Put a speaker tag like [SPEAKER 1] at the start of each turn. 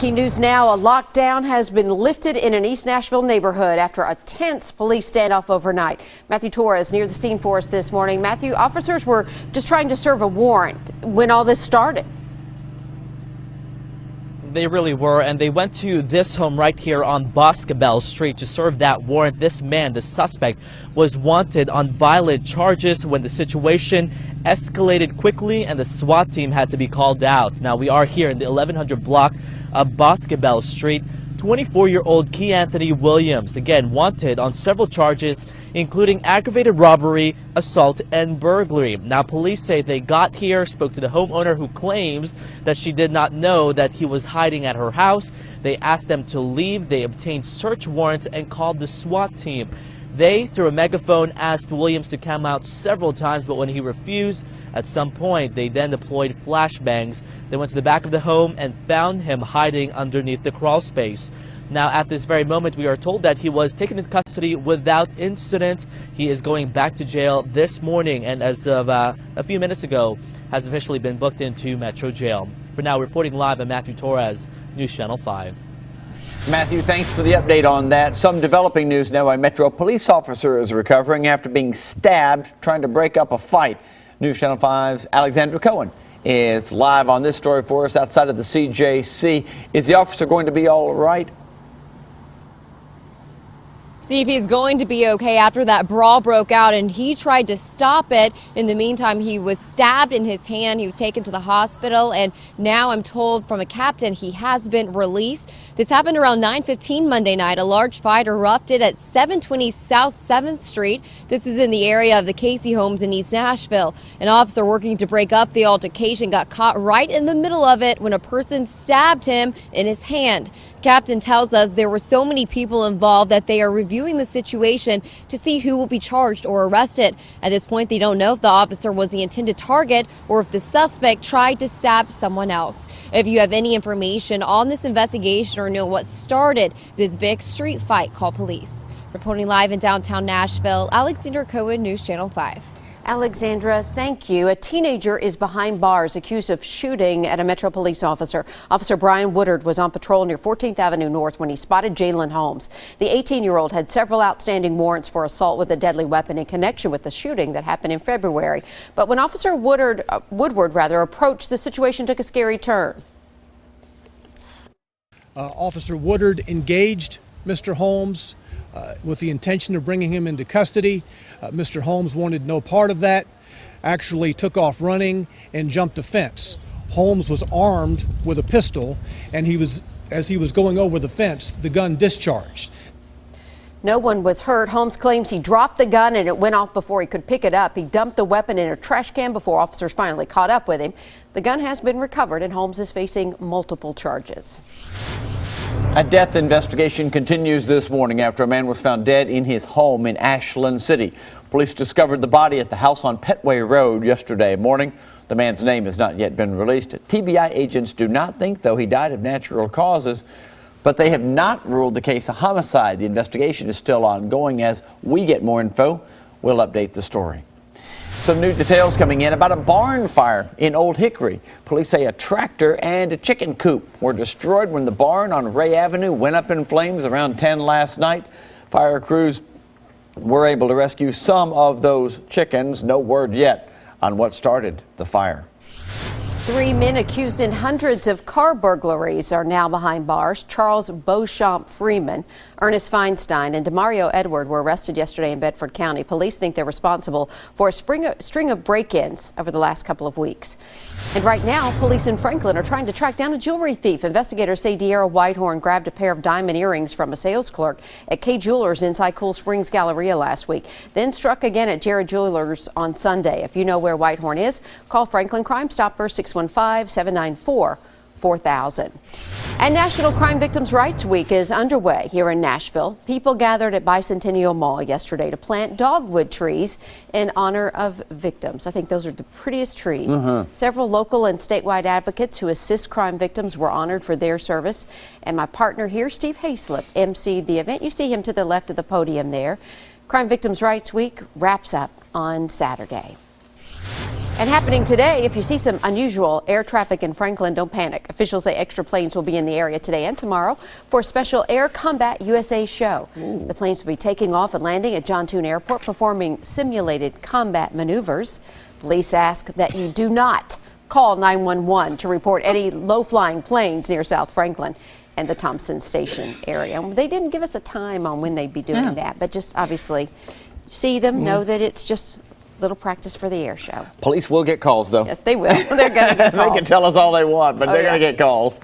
[SPEAKER 1] Breaking news now, a lockdown has been lifted in an East Nashville neighborhood after a tense police standoff overnight. Matthew Torres near the scene for us this morning. Matthew, officers were just trying to serve a warrant when all this started.
[SPEAKER 2] They really were, and they went to this home right here on Boscobel Street to serve that warrant. This man, the suspect, was wanted on violent charges when the situation escalated quickly and the SWAT team had to be called out. Now, we are here in the 1100 block of Boscobel Street. 24-year-old Key Anthony Williams, again wanted on several charges, including aggravated robbery, assault, and burglary. Now, police say they got here, spoke to the homeowner who claims that she did not know that he was hiding at her house. They asked them to leave. They obtained search warrants and called the SWAT team. They, through a megaphone, asked Williams to come out several times, but when he refused, at some point, they then deployed flashbangs. They went to the back of the home and found him hiding underneath the crawl space. Now, at this very moment, we are told that he was taken into custody without incident. He is going back to jail this morning, and as of a few minutes ago, has officially been booked into Metro Jail. For now, reporting live, I'm Matthew Torres, News Channel 5.
[SPEAKER 3] Matthew, thanks for the update on that. Some developing news now. A Metro police officer is recovering after being stabbed trying to break up a fight. News Channel 5's Alexandra Cohen is live on this story for us outside of the CJC. Is the officer going to be all right?
[SPEAKER 4] Steve, he's going to be okay after that brawl broke out and he tried to stop it. In the meantime, he was stabbed in his hand. He was taken to the hospital, and now I'm told from a captain he has been released. This happened around 9:15 Monday night. A large fight erupted at 720 South 7th Street. This is in the area of the Casey homes in East Nashville. An officer working to break up the altercation got caught right in the middle of it when a person stabbed him in his hand. Captain tells us there were so many people involved that they are reviewing the situation to see who will be charged or arrested. At this point, they don't know if the officer was the intended target or if the suspect tried to stab someone else. If you have any information on this investigation or know what started this big street fight, call police. Reporting live in downtown Nashville, Alexandra Cohen, News Channel 5.
[SPEAKER 1] Alexandra, thank you. A teenager is behind bars accused of shooting at a Metro police officer. Officer Brian Woodard was on patrol near 14th Avenue North when he spotted Jalen Holmes. The 18-year-old had several outstanding warrants for assault with a deadly weapon in connection with the shooting that happened in February. But when Officer Woodward approached, the situation took a scary turn.
[SPEAKER 5] Officer Woodard engaged Mr. Holmes with the intention of bringing him into custody. Mr. Holmes wanted no part of that, actually took off running and jumped a fence. Holmes was armed with a pistol, and as he was going over the fence, the gun discharged.
[SPEAKER 1] No one was hurt. Holmes claims he dropped the gun and it went off before he could pick it up. He dumped the weapon in a trash can before officers finally caught up with him. The gun has been recovered and Holmes is facing multiple charges.
[SPEAKER 3] A death investigation continues this morning after a man was found dead in his home in Ashland City. Police discovered the body at the house on Petway Road yesterday morning. The man's name has not yet been released. TBI agents do not think, though, he died of natural causes, but they have not ruled the case a homicide. The investigation is still ongoing. As we get more info, we'll update the story. Some new details coming in about a barn fire in Old Hickory. Police say a tractor and a chicken coop were destroyed when the barn on Ray Avenue went up in flames around 10 last night. Fire crews were able to rescue some of those chickens. No word yet on what started the fire.
[SPEAKER 1] 3 men accused in hundreds of car burglaries are now behind bars. Charles Beauchamp Freeman, Ernest Feinstein, and Demario Edward were arrested yesterday in Bedford County. Police think they're responsible for a string of break-ins over the last couple of weeks. And right now, police in Franklin are trying to track down a jewelry thief. Investigators say De'Ara Whitehorn grabbed a pair of diamond earrings from a sales clerk at K Jewelers inside Cool Springs Galleria last week, then struck again at Jared Jewelers on Sunday. If you know where Whitehorn is, call Franklin Crime Stopper 615-794-4000. And National Crime Victims' Rights Week is underway here in Nashville. People gathered at Bicentennial Mall yesterday to plant dogwood trees in honor of victims. I think those are the prettiest trees. Several local and statewide advocates who assist crime victims were honored for their service. And my partner here, Steve Hayslip, emceed the event. You see him to the left of the podium there. Crime Victims' Rights Week wraps up on Saturday. And happening today, if you see some unusual air traffic in Franklin, don't panic. Officials say extra planes will be in the area today and tomorrow for a special Air Combat USA show. Ooh. The planes will be taking off and landing at John Tune Airport, performing simulated combat maneuvers. Police ask that you do not call 911 to report any low-flying planes near South Franklin and the Thompson Station area. They didn't give us a time on when they'd be doing that, but just obviously see them, know that it's just little practice for the air show.
[SPEAKER 3] Police will get calls, though.
[SPEAKER 1] Yes, they will. They're going to get calls.
[SPEAKER 3] They can tell us all they want, but they're going to get calls.